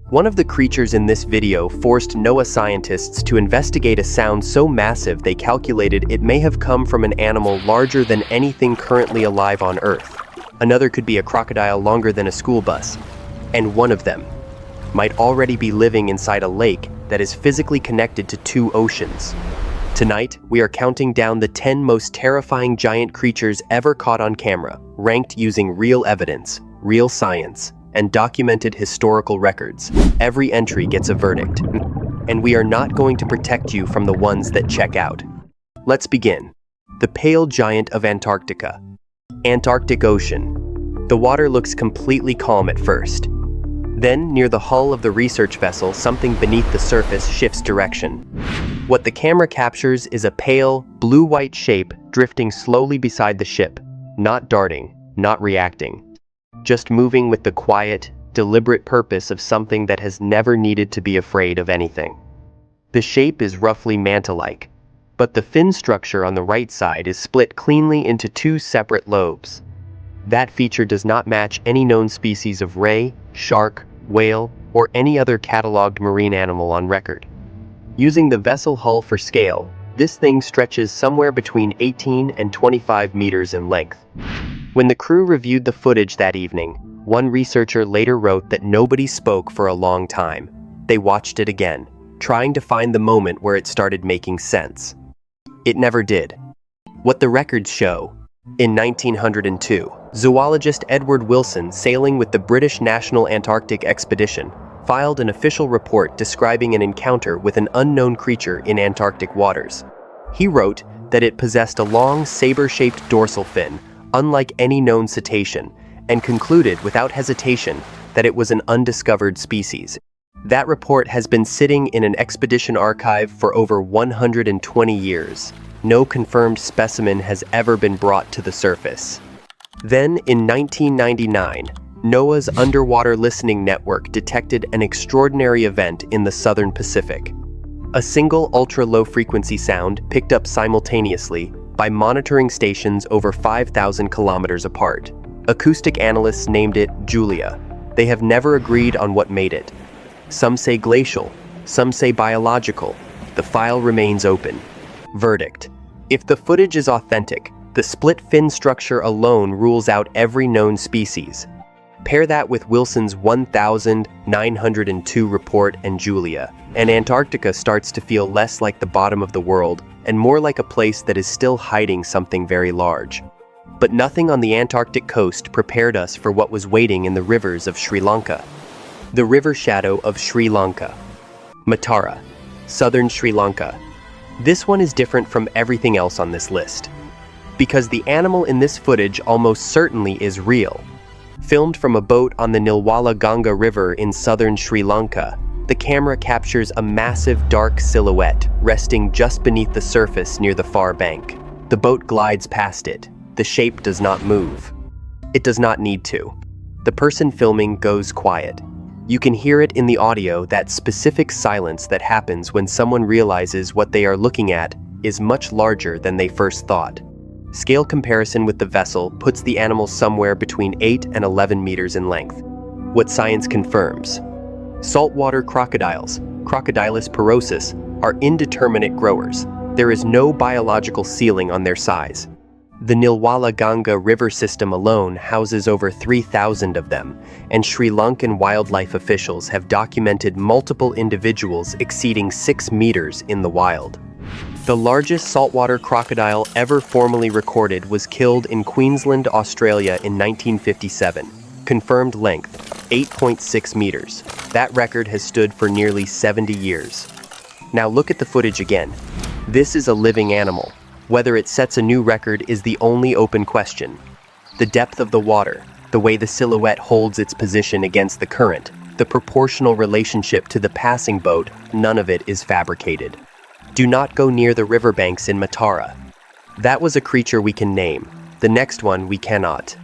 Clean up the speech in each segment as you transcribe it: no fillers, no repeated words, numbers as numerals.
One of the creatures in this video forced NOAA scientists to investigate a sound so massive they calculated it may have come from an animal larger than anything currently alive on Earth. Another could be a crocodile longer than a school bus. And one of them might already be living inside a lake that is physically connected to two oceans. Tonight, we are counting down the 10 most terrifying giant creatures ever caught on camera, ranked using real evidence, real science, and documented historical records. Every entry gets a verdict, and we are not going to protect you from the ones that check out. Let's begin. The pale giant of Antarctica. Antarctic Ocean. The water looks completely calm at first. Then, near the hull of the research vessel, something beneath the surface shifts direction. What the camera captures is a pale, blue-white shape drifting slowly beside the ship, not darting, not reacting. Just moving with the quiet, deliberate purpose of something that has never needed to be afraid of anything. The shape is roughly manta-like, but the fin structure on the right side is split cleanly into two separate lobes. That feature does not match any known species of ray, shark, whale, or any other cataloged marine animal on record. Using the vessel hull for scale, this thing stretches somewhere between 18 and 25 meters in length. When the crew reviewed the footage that evening, one researcher later wrote that nobody spoke for a long time. They watched it again, trying to find the moment where it started making sense. It never did. What the records show: in 1902, zoologist Edward Wilson, sailing with the British National Antarctic Expedition, filed an official report describing an encounter with an unknown creature in Antarctic waters. He wrote that it possessed a long, saber-shaped dorsal fin, unlike any known cetacean, and concluded without hesitation that it was an undiscovered species. That report has been sitting in an expedition archive for over 120 years. No confirmed specimen has ever been brought to the surface. Then, in 1999, NOAA's underwater listening network detected an extraordinary event in the southern Pacific. A single ultra-low frequency sound picked up simultaneously by monitoring stations over 5,000 kilometers apart. Acoustic analysts named it Julia. They have never agreed on what made it. Some say glacial, some say biological. The file remains open. Verdict: if the footage is authentic, the split fin structure alone rules out every known species. Pair that with Wilson's 1902 report and Julia, and Antarctica starts to feel less like the bottom of the world and more like a place that is still hiding something very large. But nothing on the Antarctic coast prepared us for what was waiting in the rivers of Sri Lanka. The river shadow of Sri Lanka. Matara, southern Sri Lanka. This one is different from everything else on this list, because the animal in this footage almost certainly is real. Filmed from a boat on the Nilwala Ganga River in southern Sri Lanka, the camera captures a massive dark silhouette resting just beneath the surface near the far bank. The boat glides past it. The shape does not move. It does not need to. The person filming goes quiet. You can hear it in the audio, that specific silence that happens when someone realizes what they are looking at is much larger than they first thought. Scale comparison with the vessel puts the animal somewhere between 8 and 11 meters in length. What science confirms: saltwater crocodiles, Crocodilus porosus, are indeterminate growers. There is no biological ceiling on their size. The Nilwala Ganga river system alone houses over 3,000 of them, and Sri Lankan wildlife officials have documented multiple individuals exceeding 6 meters in the wild. The largest saltwater crocodile ever formally recorded was killed in Queensland, Australia in 1957. Confirmed length, 8.6 meters. That record has stood for nearly 70 years. Now look at the footage again. This is a living animal. Whether it sets a new record is the only open question. The depth of the water, the way the silhouette holds its position against the current, the proportional relationship to the passing boat, none of it is fabricated. Do not go near the riverbanks in Matara. That was a creature we can name. The next one we cannot.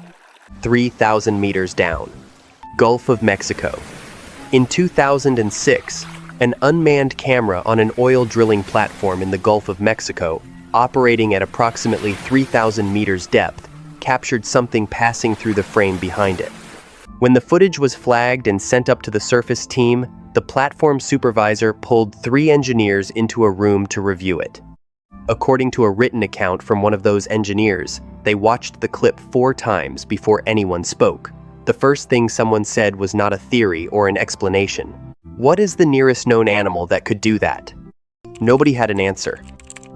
3,000 meters down. Gulf of Mexico. In 2006, an unmanned camera on an oil drilling platform in the Gulf of Mexico, operating at approximately 3,000 meters depth, captured something passing through the frame behind it. When the footage was flagged and sent up to the surface team, the platform supervisor pulled 3 engineers into a room to review it. According to a written account from one of those engineers, they watched the clip 4 times before anyone spoke. The first thing someone said was not a theory or an explanation. What is the nearest known animal that could do that? Nobody had an answer.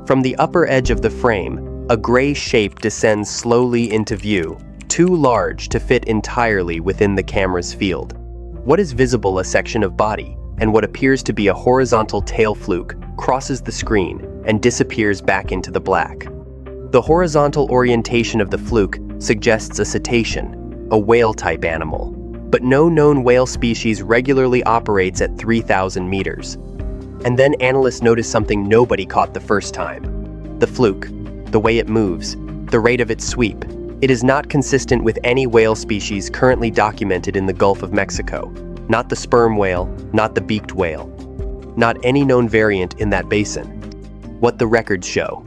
From the upper edge of the frame, a gray shape descends slowly into view, too large to fit entirely within the camera's field. What is visible a section of body, and what appears to be a horizontal tail fluke, crosses the screen and disappears back into the black. The horizontal orientation of the fluke suggests a cetacean, a whale-type animal, but no known whale species regularly operates at 3,000 meters. And then analysts notice something nobody caught the first time. The fluke, the way it moves, the rate of its sweep. It is not consistent with any whale species currently documented in the Gulf of Mexico. Not the sperm whale, not the beaked whale. Not any known variant in that basin. What the records show.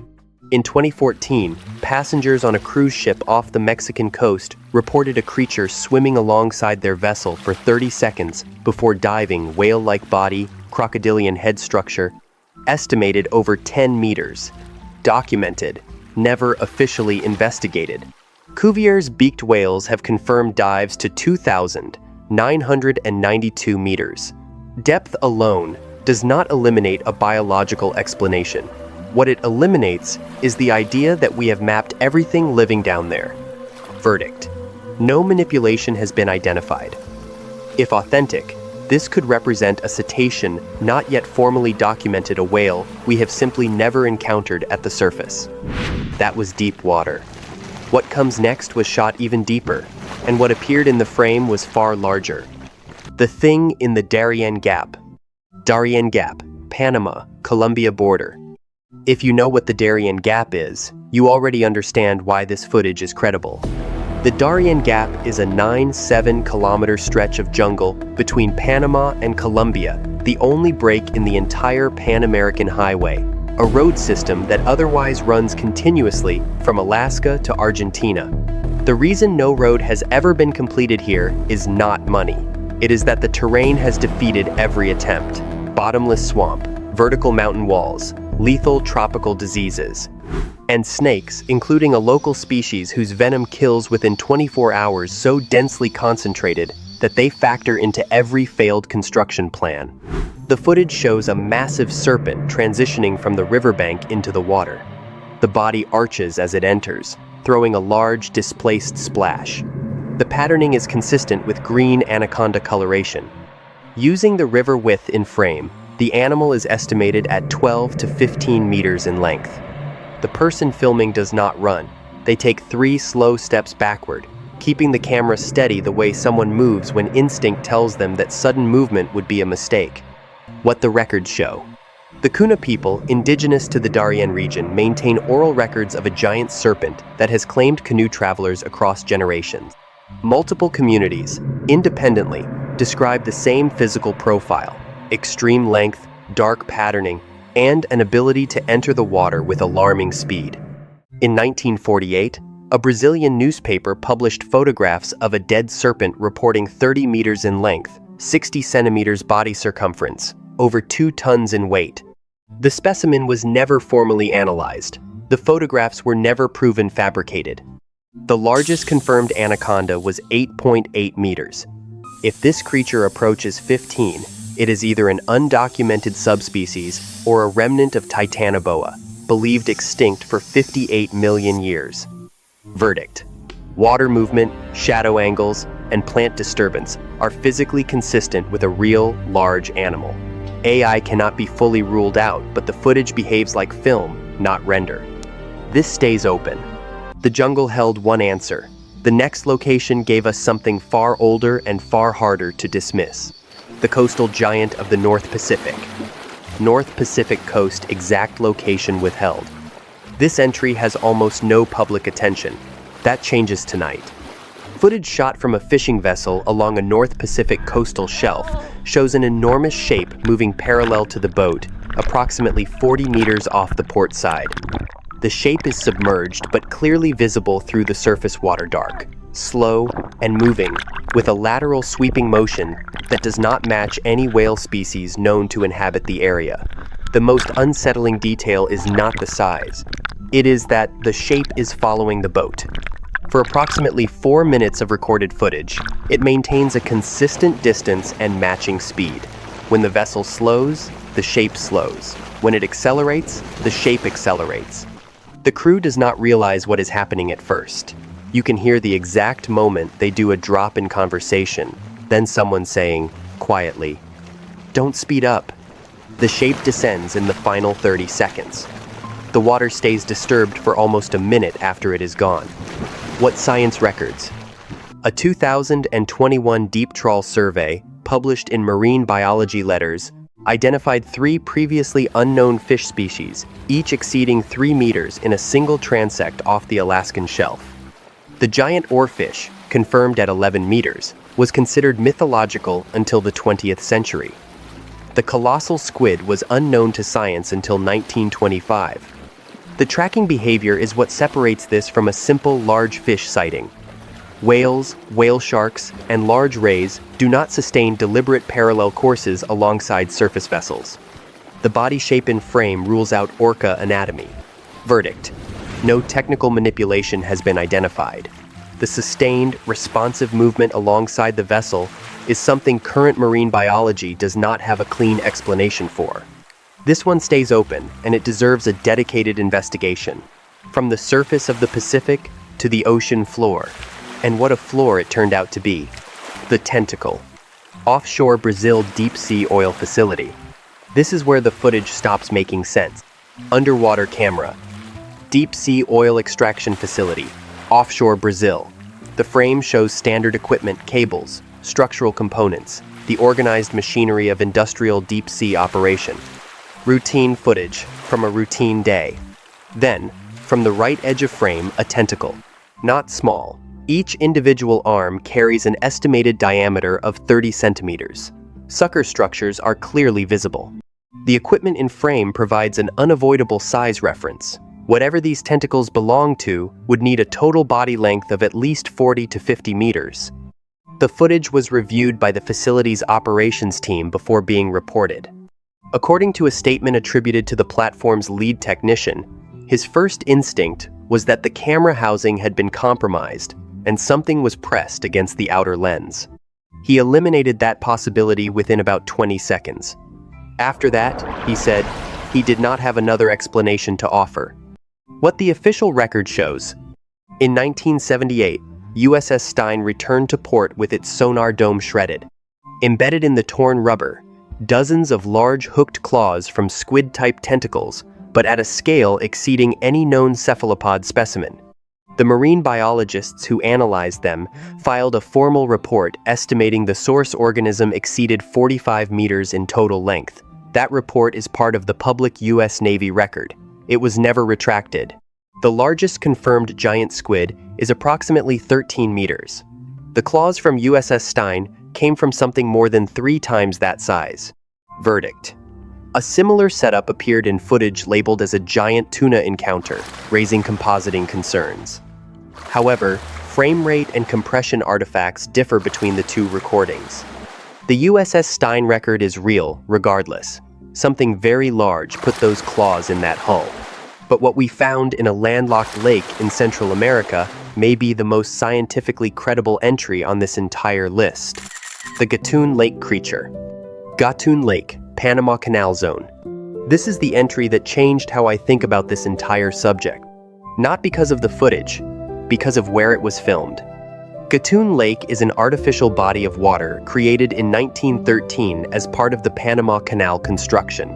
In 2014, passengers on a cruise ship off the Mexican coast reported a creature swimming alongside their vessel for 30 seconds before diving, whale-like body, crocodilian head structure, estimated over 10 meters. Documented, never officially investigated. Cuvier's beaked whales have confirmed dives to 2,992 meters. Depth alone does not eliminate a biological explanation. What it eliminates is the idea that we have mapped everything living down there. Verdict: no manipulation has been identified. If authentic, this could represent a cetacean not yet formally documented, a whale we have simply never encountered at the surface. That was deep water. What comes next was shot even deeper, and what appeared in the frame was far larger. The thing in the Darien Gap. Darien Gap, Panama, Colombia border. If you know what the Darien Gap is, you already understand why this footage is credible. The Darien Gap is a 7-kilometer stretch of jungle between Panama and Colombia, the only break in the entire Pan-American Highway, a road system that otherwise runs continuously from Alaska to Argentina. The reason no road has ever been completed here is not money. It is that the terrain has defeated every attempt. Bottomless swamp, vertical mountain walls, lethal tropical diseases, and snakes, including a local species whose venom kills within 24 hours, so densely concentrated that they factor into every failed construction plan. The footage shows a massive serpent transitioning from the riverbank into the water. The body arches as it enters, throwing a large, displaced splash. The patterning is consistent with green anaconda coloration. Using the river width in frame, the animal is estimated at 12 to 15 meters in length. The person filming does not run. They take 3 slow steps backward, keeping the camera steady the way someone moves when instinct tells them that sudden movement would be a mistake. What the records show. The Kuna people, indigenous to the Darien region, maintain oral records of a giant serpent that has claimed canoe travelers across generations. Multiple communities, independently, describe the same physical profile: extreme length, dark patterning, and an ability to enter the water with alarming speed. In 1948, a Brazilian newspaper published photographs of a dead serpent reporting 30 meters in length, 60 centimeters body circumference, over 2 tons in weight. The specimen was never formally analyzed. The photographs were never proven fabricated. The largest confirmed anaconda was 8.8 meters. If this creature approaches 15, it is either an undocumented subspecies or a remnant of Titanoboa, believed extinct for 58 million years. Verdict: water movement, shadow angles, and plant disturbance are physically consistent with a real, large animal. AI cannot be fully ruled out, but the footage behaves like film, not render. This stays open. The jungle held one answer. The next location gave us something far older and far harder to dismiss. The coastal giant of the North Pacific. North Pacific coast, exact location withheld. This entry has almost no public attention. That changes tonight. Footage shot from a fishing vessel along a North Pacific coastal shelf shows an enormous shape moving parallel to the boat, approximately 40 meters off the port side. The shape is submerged but clearly visible through the surface water, dark, slow, and moving, with a lateral sweeping motion that does not match any whale species known to inhabit the area. The most unsettling detail is not the size. It is that the shape is following the boat. For approximately 4 minutes of recorded footage, it maintains a consistent distance and matching speed. When the vessel slows, the shape slows. When it accelerates, the shape accelerates. The crew does not realize what is happening at first. You can hear the exact moment they do a drop in conversation, then someone saying, quietly, "Don't speed up." The shape descends in the final 30 seconds. The water stays disturbed for almost a minute after it is gone. What science records? A 2021 deep trawl survey, published in Marine Biology Letters, identified 3 previously unknown fish species, each exceeding 3 meters in a single transect off the Alaskan shelf. The giant oarfish, confirmed at 11 meters, was considered mythological until the 20th century. The colossal squid was unknown to science until 1925. The tracking behavior is what separates this from a simple large fish sighting. Whales, whale sharks, and large rays do not sustain deliberate parallel courses alongside surface vessels. The body shape and frame rules out orca anatomy. Verdict: no technical manipulation has been identified. The sustained, responsive movement alongside the vessel is something current marine biology does not have a clean explanation for. This one stays open, and it deserves a dedicated investigation. From the surface of the Pacific to the ocean floor. And what a floor it turned out to be. The Tentacle. Offshore Brazil deep sea oil facility. This is where the footage stops making sense. Underwater camera. Deep sea oil extraction facility. Offshore Brazil. The frame shows standard equipment, cables, structural components, the organized machinery of industrial deep sea operation. Routine footage from a routine day. Then, from the right edge of frame, a tentacle. Not small. Each individual arm carries an estimated diameter of 30 centimeters. Sucker structures are clearly visible. The equipment in frame provides an unavoidable size reference. Whatever these tentacles belong to would need a total body length of at least 40 to 50 meters. The footage was reviewed by the facility's operations team before being reported. According to a statement attributed to the platform's lead technician, his first instinct was that the camera housing had been compromised and something was pressed against the outer lens. He eliminated that possibility within about 20 seconds. After that, he said, he did not have another explanation to offer. What the official record shows: in 1978, USS Stein returned to port with its sonar dome shredded. Embedded in the torn rubber, dozens of large hooked claws from squid-type tentacles, but at a scale exceeding any known cephalopod specimen. The marine biologists who analyzed them filed a formal report estimating the source organism exceeded 45 meters in total length. That report is part of the public U.S. Navy record. It was never retracted. The largest confirmed giant squid is approximately 13 meters. The claws from USS Stein came from something more than 3 times that size. Verdict: a similar setup appeared in footage labeled as a giant tuna encounter, raising compositing concerns. However, frame rate and compression artifacts differ between the 2 recordings. The USS Stein record is real, regardless. Something very large put those claws in that hull. But what we found in a landlocked lake in Central America may be the most scientifically credible entry on this entire list. The Gatun Lake creature. Gatun Lake, Panama Canal Zone. This is the entry that changed how I think about this entire subject. Not because of the footage, because of where it was filmed. Gatun Lake is an artificial body of water created in 1913 as part of the Panama Canal construction.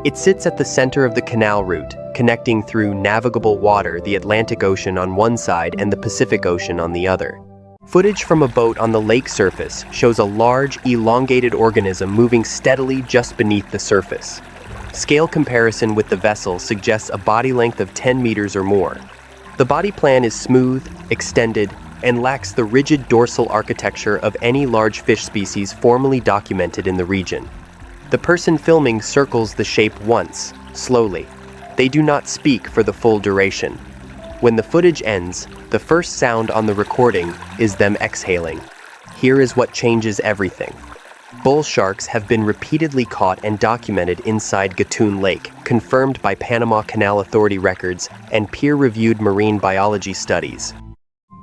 It sits at the center of the canal route, connecting through navigable water the Atlantic Ocean on one side and the Pacific Ocean on the other. Footage from a boat on the lake surface shows a large, elongated organism moving steadily just beneath the surface. Scale comparison with the vessel suggests a body length of 10 meters or more. The body plan is smooth, extended, and lacks the rigid dorsal architecture of any large fish species formally documented in the region. The person filming circles the shape once, slowly. They do not speak for the full duration. When the footage ends, the first sound on the recording is them exhaling. here is what changes everything. Bull sharks have been repeatedly caught and documented inside Gatun Lake, confirmed by Panama Canal Authority records and peer-reviewed marine biology studies.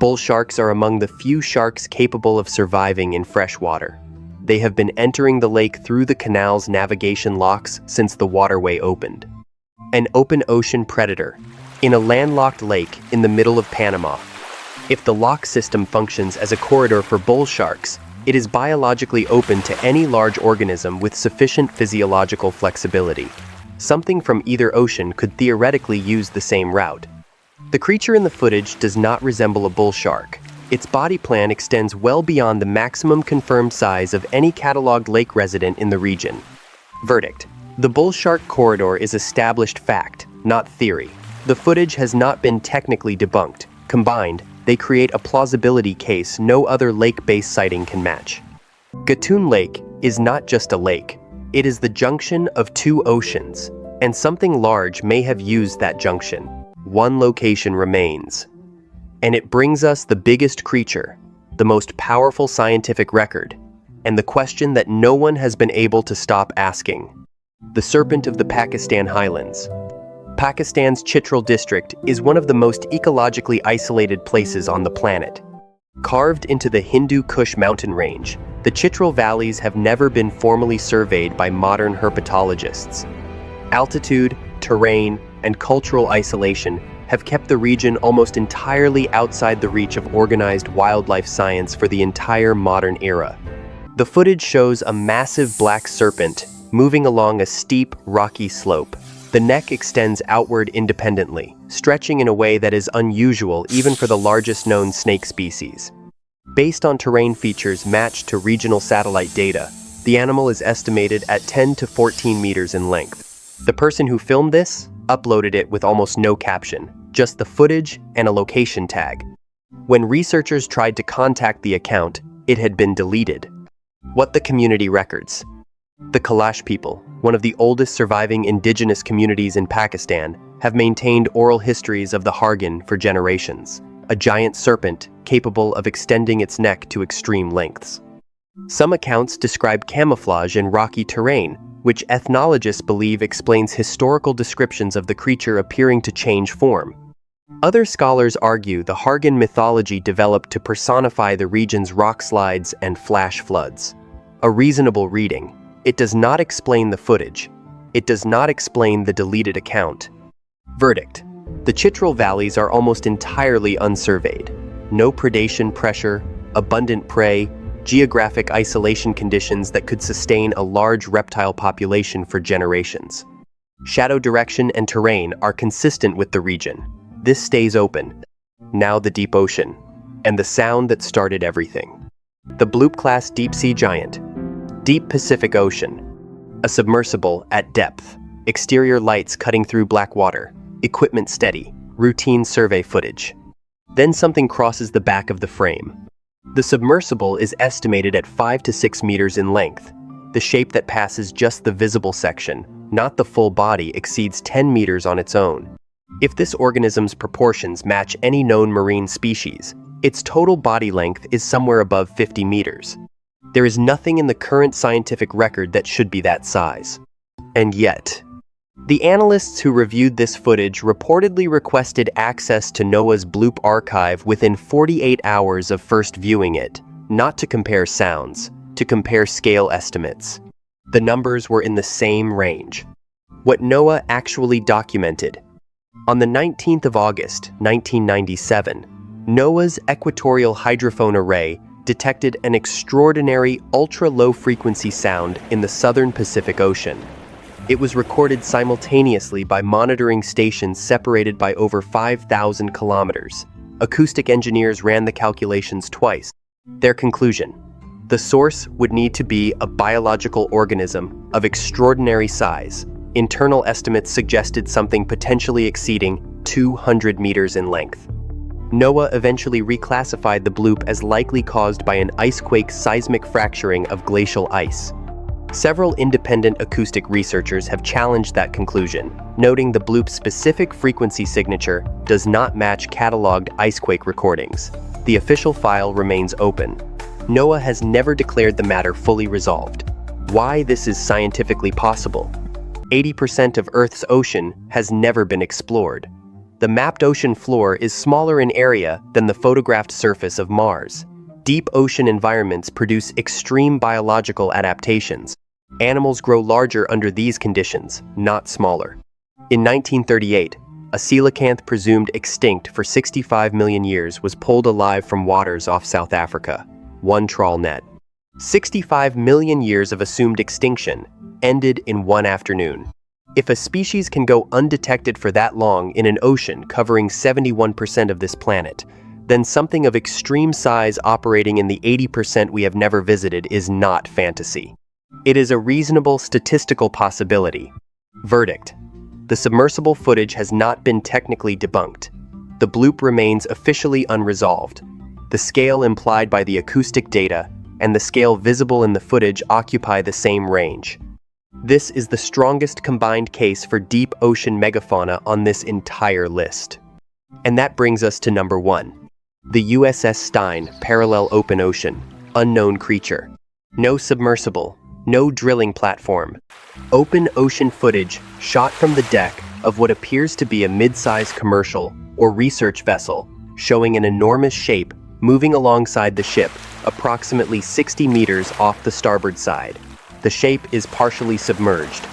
Bull sharks are among the few sharks capable of surviving in fresh water. They have been entering the lake through the canal's navigation locks since the waterway opened. An open ocean predator in a landlocked lake in the middle of Panama. If the lock system functions as a corridor for bull sharks, it is biologically open to any large organism with sufficient physiological flexibility. Something from either ocean could theoretically use the same route. The creature in the footage does not resemble a bull shark. Its body plan extends well beyond the maximum confirmed size of any cataloged lake resident in the region. Verdict: the bull shark corridor is established fact, not theory. The footage has not been technically debunked. Combined, they create a plausibility case no other lake-based sighting can match. Gatun Lake is not just a lake. It is the junction of two oceans, and something large may have used that junction. One location remains. And it brings us the biggest creature, the most powerful scientific record, and the question that no one has been able to stop asking. The serpent of the Pakistan highlands. Pakistan's Chitral district is one of the most ecologically isolated places on the planet. Carved into the Hindu Kush mountain range, the Chitral valleys have never been formally surveyed by modern herpetologists. Altitude, terrain, and cultural isolation have kept the region almost entirely outside the reach of organized wildlife science for the entire modern era. The footage shows a massive black serpent moving along a steep, rocky slope. The neck extends outward independently, stretching in a way that is unusual even for the largest known snake species. Based on terrain features matched to regional satellite data, the animal is estimated at 10 to 14 meters in length. The person who filmed this uploaded it with almost no caption, just the footage and a location tag. When researchers tried to contact the account, it had been deleted. What the community records? The Kalash people, one of the oldest surviving indigenous communities in Pakistan, have maintained oral histories of the Hargan for generations, a giant serpent capable of extending its neck to extreme lengths. Some accounts describe camouflage in rocky terrain, which ethnologists believe explains historical descriptions of the creature appearing to change form. Other scholars argue the Hargan mythology developed to personify the region's rock slides and flash floods. A reasonable reading. It does not explain the footage. It does not explain the deleted account. Verdict: the Chitral valleys are almost entirely unsurveyed. No predation pressure, abundant prey, geographic isolation conditions that could sustain a large reptile population for generations. Shadow direction and terrain are consistent with the region. This stays open. Now the deep ocean, and the sound that started everything. The Bloop-class deep-sea giant. Deep Pacific Ocean. A submersible at depth. Exterior lights cutting through black water. Equipment steady. Routine survey footage. Then something crosses the back of the frame. The submersible is estimated at 5 to 6 meters in length. The shape that passes just the visible section, not the full body, exceeds 10 meters on its own. If this organism's proportions match any known marine species, its total body length is somewhere above 50 meters. There is nothing in the current scientific record that should be that size. And yet, the analysts who reviewed this footage reportedly requested access to NOAA's Bloop archive within 48 hours of first viewing it, not to compare sounds, to compare scale estimates. The numbers were in the same range. What NOAA actually documented. On the 19th of August, 1997, NOAA's Equatorial Hydrophone Array detected an extraordinary ultra-low frequency sound in the southern Pacific Ocean. It was recorded simultaneously by monitoring stations separated by over 5,000 kilometers. Acoustic engineers ran the calculations twice. Their conclusion: the source would need to be a biological organism of extraordinary size. Internal estimates suggested something potentially exceeding 200 meters in length. NOAA eventually reclassified the bloop as likely caused by an icequake seismic fracturing of glacial ice. Several independent acoustic researchers have challenged that conclusion, noting the bloop's specific frequency signature does not match cataloged icequake recordings. The official file remains open. NOAA has never declared the matter fully resolved. Why this is scientifically possible? 80% of Earth's ocean has never been explored. The mapped ocean floor is smaller in area than the photographed surface of Mars. Deep ocean environments produce extreme biological adaptations. Animals grow larger under these conditions, not smaller. In 1938, a coelacanth presumed extinct for 65 million years was pulled alive from waters off South Africa. One trawl net. 65 million years of assumed extinction ended in one afternoon. If a species can go undetected for that long in an ocean covering 71% of this planet, then something of extreme size operating in the 80% we have never visited is not fantasy. It is a reasonable statistical possibility. Verdict: the submersible footage has not been technically debunked. The bloop remains officially unresolved. The scale implied by the acoustic data and the scale visible in the footage occupy the same range. This is the strongest combined case for deep ocean megafauna on this entire list. And that brings us to number 1. The USS Stein, parallel open ocean, unknown creature. No submersible, no drilling platform. Open ocean footage shot from the deck of what appears to be a mid-sized commercial or research vessel, showing an enormous shape moving alongside the ship, approximately 60 meters off the starboard side. The shape is partially submerged.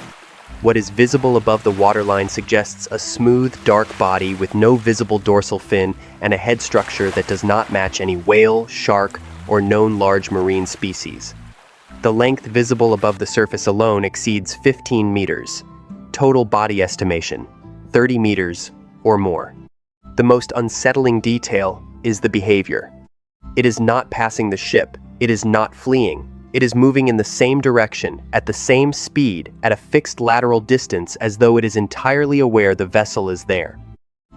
What is visible above the waterline suggests a smooth, dark body with no visible dorsal fin and a head structure that does not match any whale, shark, or known large marine species. The length visible above the surface alone exceeds 15 meters. Total body estimation, 30 meters or more. The most unsettling detail is the behavior. It is not passing the ship. It is not fleeing. It is moving in the same direction, at the same speed, at a fixed lateral distance as though it is entirely aware the vessel is there.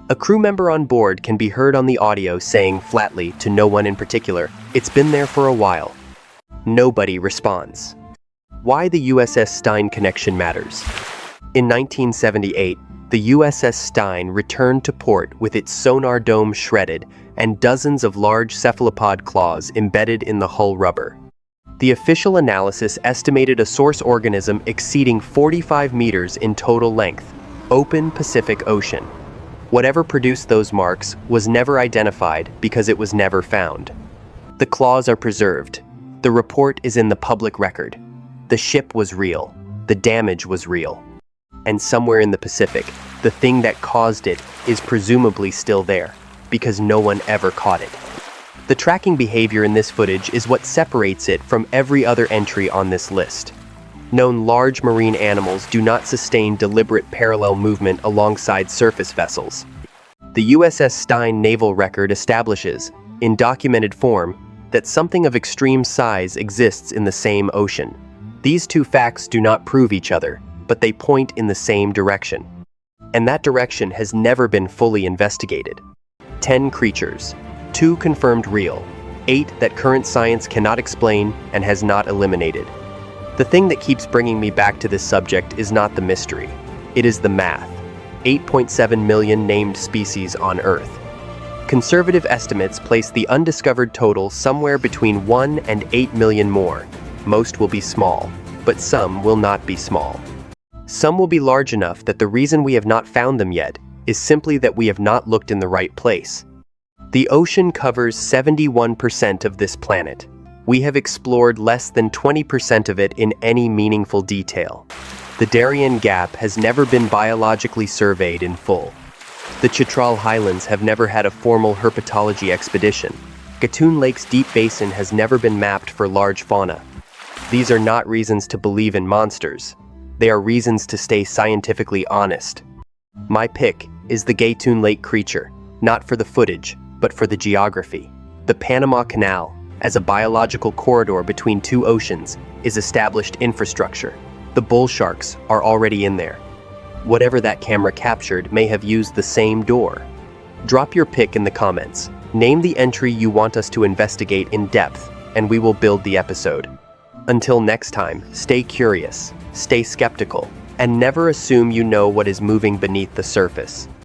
A crew member on board can be heard on the audio saying flatly, to no one in particular, "It's been there for a while." Nobody responds. Why the USS Stein connection matters. In 1978, the USS Stein returned to port with its sonar dome shredded and dozens of large cephalopod claws embedded in the hull rubber. The official analysis estimated a source organism exceeding 45 meters in total length, open Pacific Ocean. Whatever produced those marks was never identified because it was never found. The claws are preserved. The report is in the public record. The ship was real. The damage was real. And somewhere in the Pacific, the thing that caused it is presumably still there, because no one ever caught it. The tracking behavior in this footage is what separates it from every other entry on this list. Known large marine animals do not sustain deliberate parallel movement alongside surface vessels. The USS Stein naval record establishes, in documented form, that something of extreme size exists in the same ocean. These two facts do not prove each other, but they point in the same direction. And that direction has never been fully investigated. 10 creatures. 2 confirmed real, 8 that current science cannot explain and has not eliminated. The thing that keeps bringing me back to this subject is not the mystery. It is the math. 8.7 million named species on Earth. Conservative estimates place the undiscovered total somewhere between 1 and 8 million more. Most will be small, but some will not be small. Some will be large enough that the reason we have not found them yet is simply that we have not looked in the right place. The ocean covers 71% of this planet. We have explored less than 20% of it in any meaningful detail. The Darien Gap has never been biologically surveyed in full. The Chitral Highlands have never had a formal herpetology expedition. Gatun Lake's deep basin has never been mapped for large fauna. These are not reasons to believe in monsters. They are reasons to stay scientifically honest. My pick is the Gatun Lake creature, not for the footage, but for the geography. The Panama Canal, as a biological corridor between two oceans, is established infrastructure. The bull sharks are already in there. Whatever that camera captured may have used the same door. Drop your pick in the comments. Name the entry you want us to investigate in depth, and we will build the episode. Until next time, stay curious, stay skeptical, and never assume you know what is moving beneath the surface.